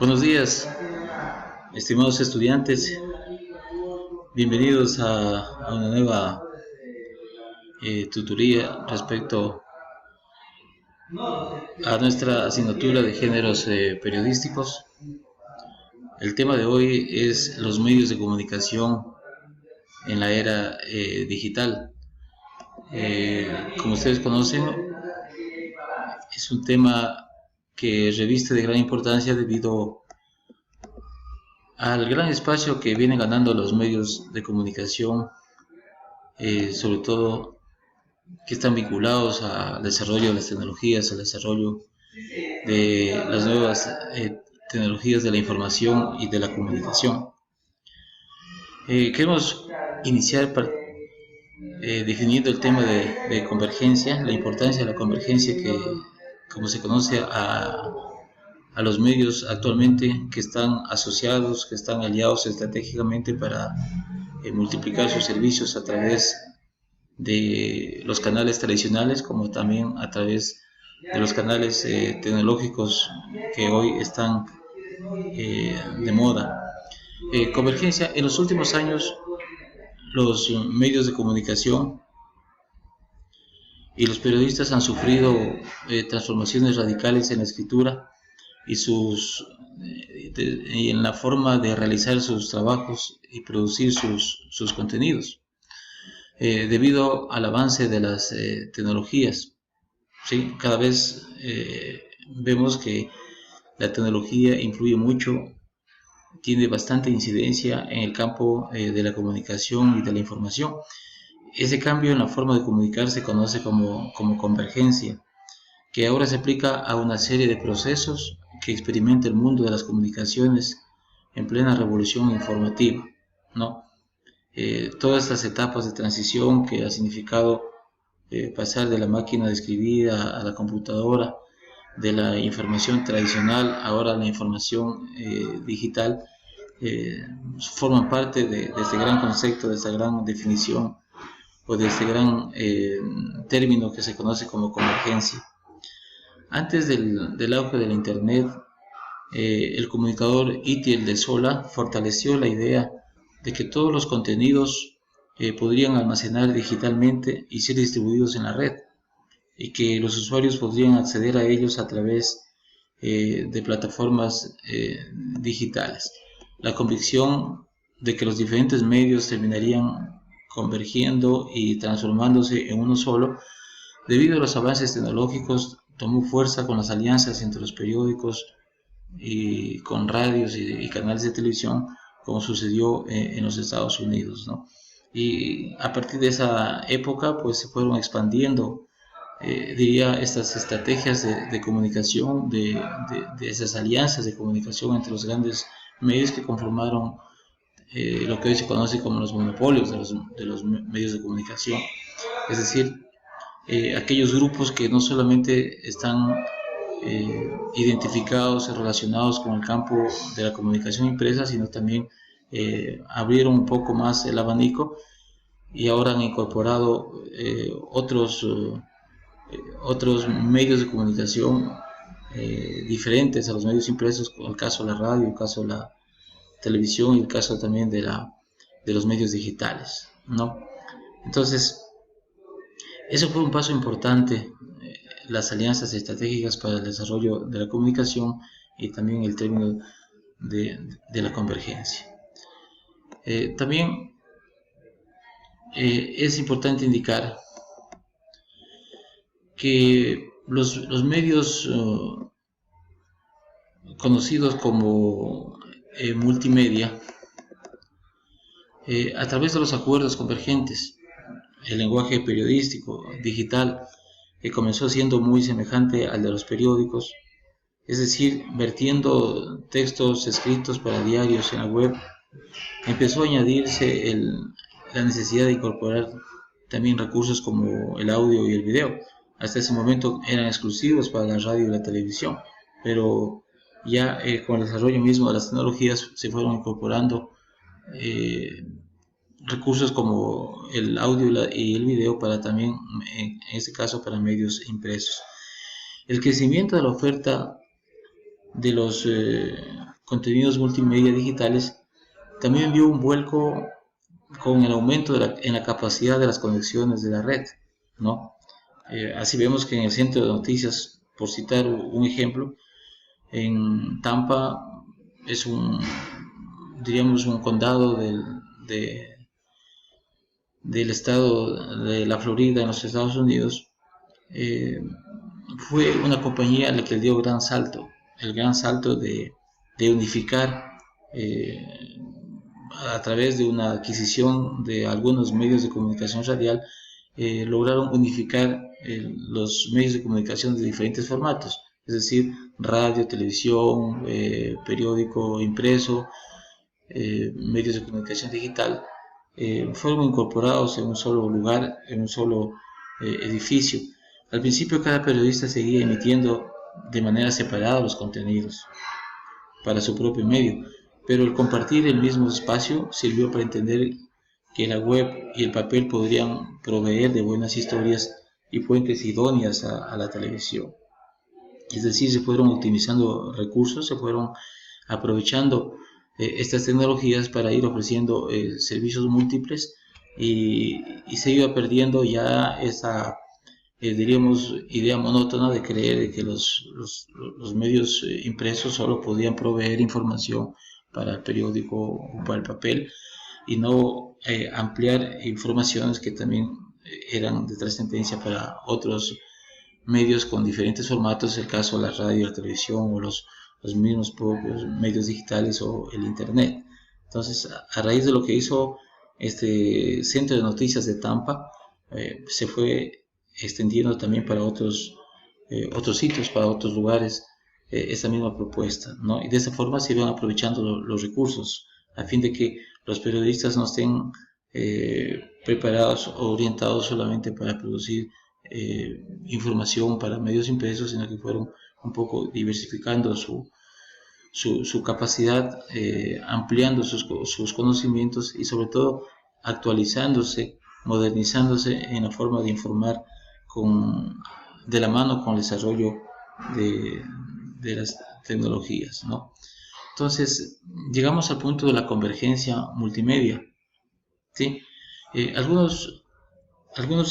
Buenos días, estimados estudiantes. Bienvenidos a una nueva tutoría respecto a nuestra asignatura de géneros periodísticos. El tema de hoy es los medios de comunicación en la era digital. Como ustedes conocen, es un tema que reviste de gran importancia debido al gran espacio que vienen ganando los medios de comunicación, sobre todo que están vinculados al desarrollo de las tecnologías, al desarrollo de las nuevas tecnologías de la información y de la comunicación. Queremos iniciar definiendo el tema de convergencia, la importancia de la convergencia que, como se conoce a los medios actualmente, que están asociados, que están aliados estratégicamente para multiplicar sus servicios a través de los canales tradicionales, como también a través de los canales tecnológicos que hoy están de moda. Convergencia. En los últimos años, los medios de comunicación y los periodistas han sufrido transformaciones radicales en la escritura y en la forma de realizar sus trabajos y producir sus contenidos. Debido al avance de las tecnologías, ¿sí? Cada vez vemos que la tecnología influye mucho, tiene bastante incidencia en el campo de la comunicación y de la información. Ese cambio en la forma de comunicar se conoce como convergencia, que ahora se aplica a una serie de procesos que experimenta el mundo de las comunicaciones en plena revolución informativa, ¿no? Todas estas etapas de transición que ha significado pasar de la máquina de escribir a la computadora, de la información tradicional ahora a la información digital, forman parte de este gran concepto, de esta gran definición o de este gran término que se conoce como convergencia. Antes del auge del Internet, el comunicador Itiel de Sola fortaleció la idea de que todos los contenidos podrían almacenar digitalmente y ser distribuidos en la red, y que los usuarios podrían acceder a ellos a través de plataformas digitales. La convicción de que los diferentes medios terminarían convergiendo y transformándose en uno solo, debido a los avances tecnológicos, tomó fuerza con las alianzas entre los periódicos y con radios y canales de televisión, como sucedió en los Estados Unidos, ¿no? Y a partir de esa época, pues se fueron expandiendo, diría, estas estrategias de comunicación, de esas alianzas de comunicación entre los grandes medios que conformaron lo que hoy se conoce como los monopolios de los medios de comunicación. Es decir, aquellos grupos que no solamente están identificados y relacionados con el campo de la comunicación impresa, sino también abrieron un poco más el abanico y ahora han incorporado otros medios de comunicación diferentes a los medios impresos, como el caso de la radio, el caso de la televisión y el caso también de los medios digitales, ¿no? Entonces, eso fue un paso importante, las alianzas estratégicas para el desarrollo de la comunicación y también el término de la convergencia. También es importante indicar que los medios conocidos como multimedia, a través de los acuerdos convergentes, el lenguaje periodístico digital, que comenzó siendo muy semejante al de los periódicos, es decir, vertiendo textos escritos para diarios en la web, empezó a añadirse la necesidad de incorporar también recursos como el audio y el video. Hasta ese momento eran exclusivos para la radio y la televisión, pero ya con el desarrollo mismo de las tecnologías se fueron incorporando recursos como el audio y el video para también, en este caso, para medios impresos. El crecimiento de la oferta de los contenidos multimedia digitales también dio un vuelco con el aumento en la capacidad de las conexiones de la red, ¿no? Así vemos que en el centro de noticias, por citar un ejemplo, en Tampa es diríamos, un condado del estado de la Florida en los Estados Unidos. Fue una compañía a la que dio el gran salto de unificar a través de una adquisición de algunos medios de comunicación radial, lograron unificar los medios de comunicación de diferentes formatos, es decir, radio, televisión, periódico impreso, medios de comunicación digital, fueron incorporados en un solo lugar, en un solo edificio. Al principio cada periodista seguía emitiendo de manera separada los contenidos para su propio medio, pero el compartir el mismo espacio sirvió para entender que la web y el papel podrían proveer de buenas historias y fuentes idóneas a la televisión. Es decir, se fueron optimizando recursos, se fueron aprovechando estas tecnologías para ir ofreciendo servicios múltiples, y se iba perdiendo ya esa, diríamos, idea monótona de creer que los medios impresos solo podían proveer información para el periódico o para el papel, y no ampliar informaciones que también eran de trascendencia para otros medios con diferentes formatos, el caso de la radio, la televisión o los mismos propios medios digitales o el internet. Entonces, a raíz de lo que hizo este centro de noticias de Tampa, se fue extendiendo también para otros sitios, para otros lugares, esa misma propuesta, ¿no? Y de esa forma se iban aprovechando los recursos a fin de que los periodistas no estén preparados o orientados solamente para producir información para medios impresos, sino que fueron un poco diversificando su capacidad, ampliando sus conocimientos y sobre todo actualizándose, modernizándose en la forma de informar de la mano con el desarrollo de las tecnologías, ¿no? Entonces, llegamos al punto de la convergencia multimedia, ¿sí? Algunos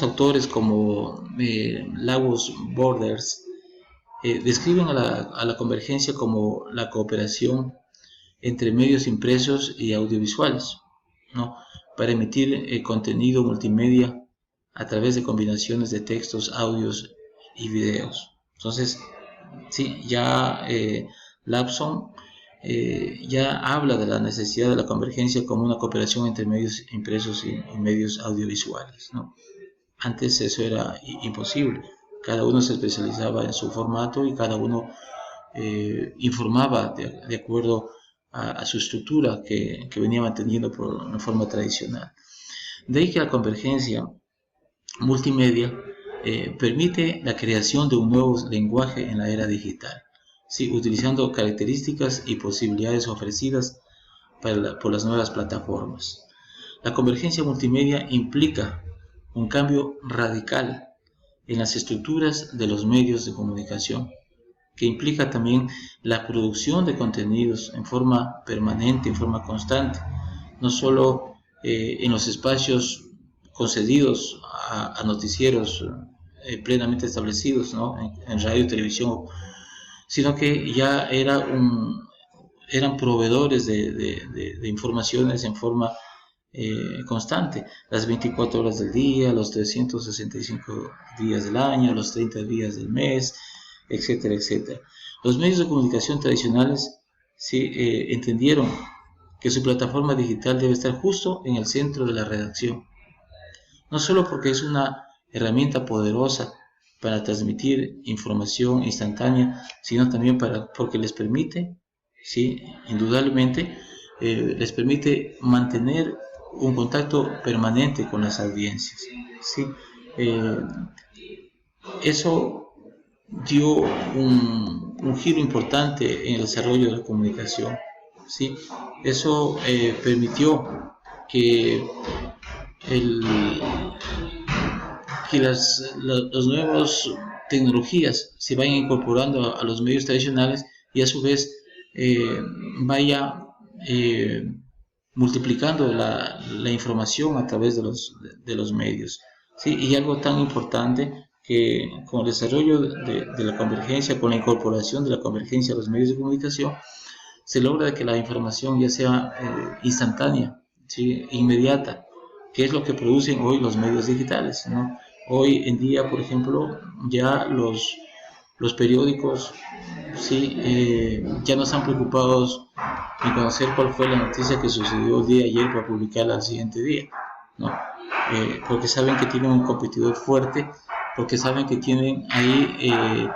autores como Lawrence Borders describen a la convergencia como la cooperación entre medios impresos y audiovisuales, ¿no? Para emitir contenido multimedia a través de combinaciones de textos, audios y videos. Entonces, sí, ya Lapson ya habla de la necesidad de la convergencia como una cooperación entre medios impresos y medios audiovisuales, ¿no? Antes eso era imposible. Cada uno se especializaba en su formato y cada uno informaba de acuerdo a su estructura que venía manteniendo por una forma tradicional. De ahí que la convergencia multimedia permite la creación de un nuevo lenguaje en la era digital, ¿sí? Utilizando características y posibilidades ofrecidas por las nuevas plataformas. La convergencia multimedia implica un cambio radical en las estructuras de los medios de comunicación, que implica también la producción de contenidos en forma permanente, en forma constante, no solo en los espacios concedidos a noticieros plenamente establecidos, ¿no? en radio y televisión, sino que ya eran proveedores de informaciones en forma constante, las 24 horas del día, los 365 días del año, los 30 días del mes, etcétera, etcétera. Los medios de comunicación tradicionales sí, entendieron que su plataforma digital debe estar justo en el centro de la redacción, no solo porque es una herramienta poderosa para transmitir información instantánea, sino también porque les permite, sí, indudablemente, les permite mantener un contacto permanente con las audiencias, ¿sí? Eso dio un giro importante en el desarrollo de la comunicación, ¿sí? Eso permitió que las nuevas tecnologías se vayan incorporando a los medios tradicionales y a su vez vaya multiplicando la información a través de los medios. ¿Sí? Y algo tan importante que con el desarrollo de la convergencia, con la incorporación de la convergencia a los medios de comunicación, se logra que la información ya sea instantánea, ¿sí? Inmediata, que es lo que producen hoy los medios digitales, ¿no? Hoy en día, por ejemplo, ya los periódicos, ¿sí? Ya no están preocupados en conocer cuál fue la noticia que sucedió el día de ayer para publicarla al siguiente día, ¿no? Porque saben que tienen un competidor fuerte, porque saben que tienen ahí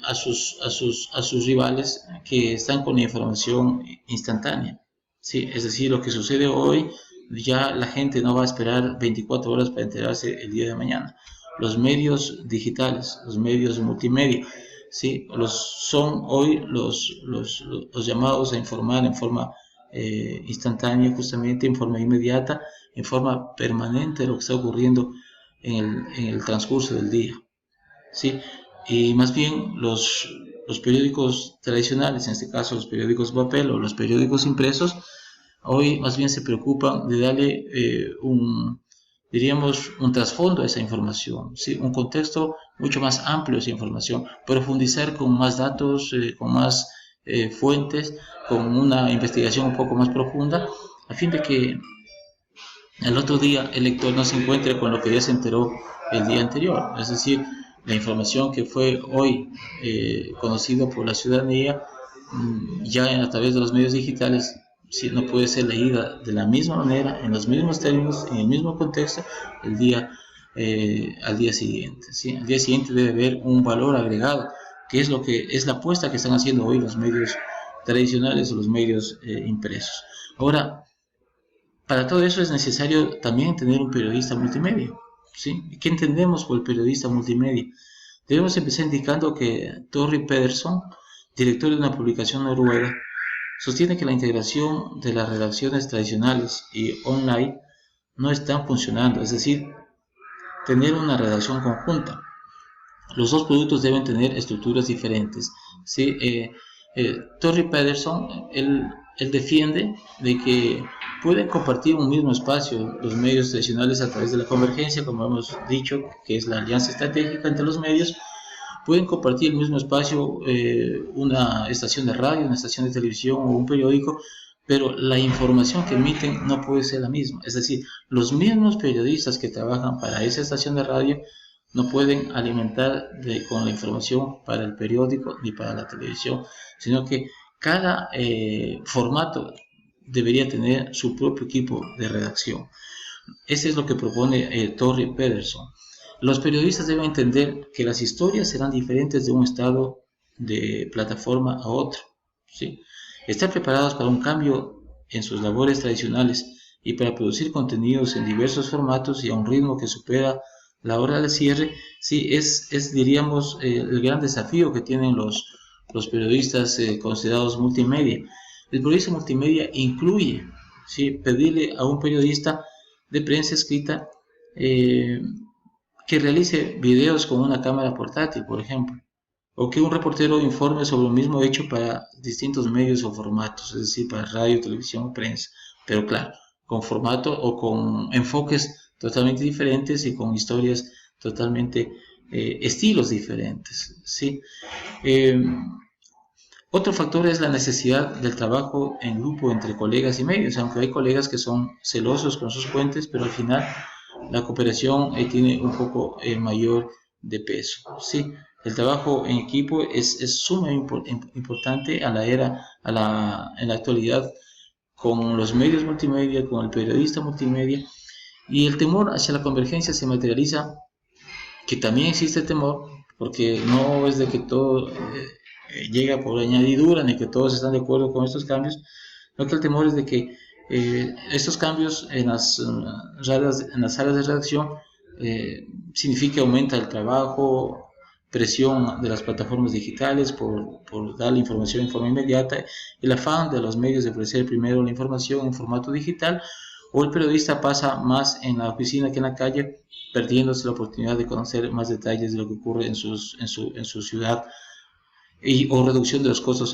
a sus rivales que están con la información instantánea, ¿sí? Es decir, lo que sucede hoy, ya la gente no va a esperar 24 horas para enterarse el día de mañana. Los medios digitales, los medios multimedia, ¿sí? Son hoy los llamados a informar en forma instantánea, justamente en forma inmediata, en forma permanente de lo que está ocurriendo en el transcurso del día, ¿sí? Y más bien los periódicos tradicionales, en este caso los periódicos papel o los periódicos impresos, hoy más bien se preocupan de darle diríamos, un trasfondo a esa información, ¿sí? Un contexto mucho más amplio a esa información, profundizar con más datos, con más fuentes, con una investigación un poco más profunda, a fin de que el otro día el lector no se encuentre con lo que ya se enteró el día anterior, es decir, la información que fue hoy conocida por la ciudadanía, ya a través de los medios digitales, si no puede ser leída de la misma manera, en los mismos términos, en el mismo contexto, al día siguiente, ¿sí? Al día siguiente debe haber un valor agregado, que es lo que es la apuesta que están haciendo hoy los medios tradicionales o los medios impresos. Ahora, para todo eso es necesario también tener un periodista multimedia, ¿sí? ¿Qué entendemos por el periodista multimedia? Debemos empezar indicando que Torri Pedersen, director de una publicación noruega, sostiene que la integración de las redacciones tradicionales y online no están funcionando, es decir, tener una redacción conjunta. Los dos productos deben tener estructuras diferentes, ¿sí? Torri Pedersen, él defiende de que pueden compartir un mismo espacio los medios tradicionales a través de la convergencia, como hemos dicho, que es la alianza estratégica entre los medios. Pueden compartir el mismo espacio una estación de radio, una estación de televisión o un periódico, pero la información que emiten no puede ser la misma. Es decir, los mismos periodistas que trabajan para esa estación de radio no pueden alimentar con la información para el periódico ni para la televisión, sino que cada formato debería tener su propio equipo de redacción. Ese es lo que propone Torri Pedersen. Los periodistas deben entender que las historias serán diferentes de un estado de plataforma a otro, ¿sí? Estar preparados para un cambio en sus labores tradicionales y para producir contenidos en diversos formatos y a un ritmo que supera la hora de cierre, sí, diríamos, el gran desafío que tienen los periodistas considerados multimedia. El periodista multimedia incluye, ¿sí?, pedirle a un periodista de prensa escrita que realice videos con una cámara portátil, por ejemplo, o que un reportero informe sobre el mismo hecho para distintos medios o formatos, es decir, para radio, televisión o prensa, pero claro, con formato o con enfoques totalmente diferentes y con historias totalmente, estilos diferentes, ¿sí? Otro factor es la necesidad del trabajo en grupo entre colegas y medios, aunque hay colegas que son celosos con sus fuentes, pero al final la cooperación tiene un poco mayor de peso, ¿sí? El trabajo en equipo es sumamente importante en la actualidad, con los medios multimedia, con el periodista multimedia, y el temor hacia la convergencia se materializa, que también existe temor, porque no es de que todo llega por añadidura, ni que todos están de acuerdo con estos cambios, sino que el temor es de que estos cambios en las salas de redacción significa aumenta el trabajo, presión de las plataformas digitales por dar la información en forma inmediata, el afán de los medios de ofrecer primero la información en formato digital, o el periodista pasa más en la oficina que en la calle, perdiéndose la oportunidad de conocer más detalles de lo que ocurre en su ciudad. o reducción de los costos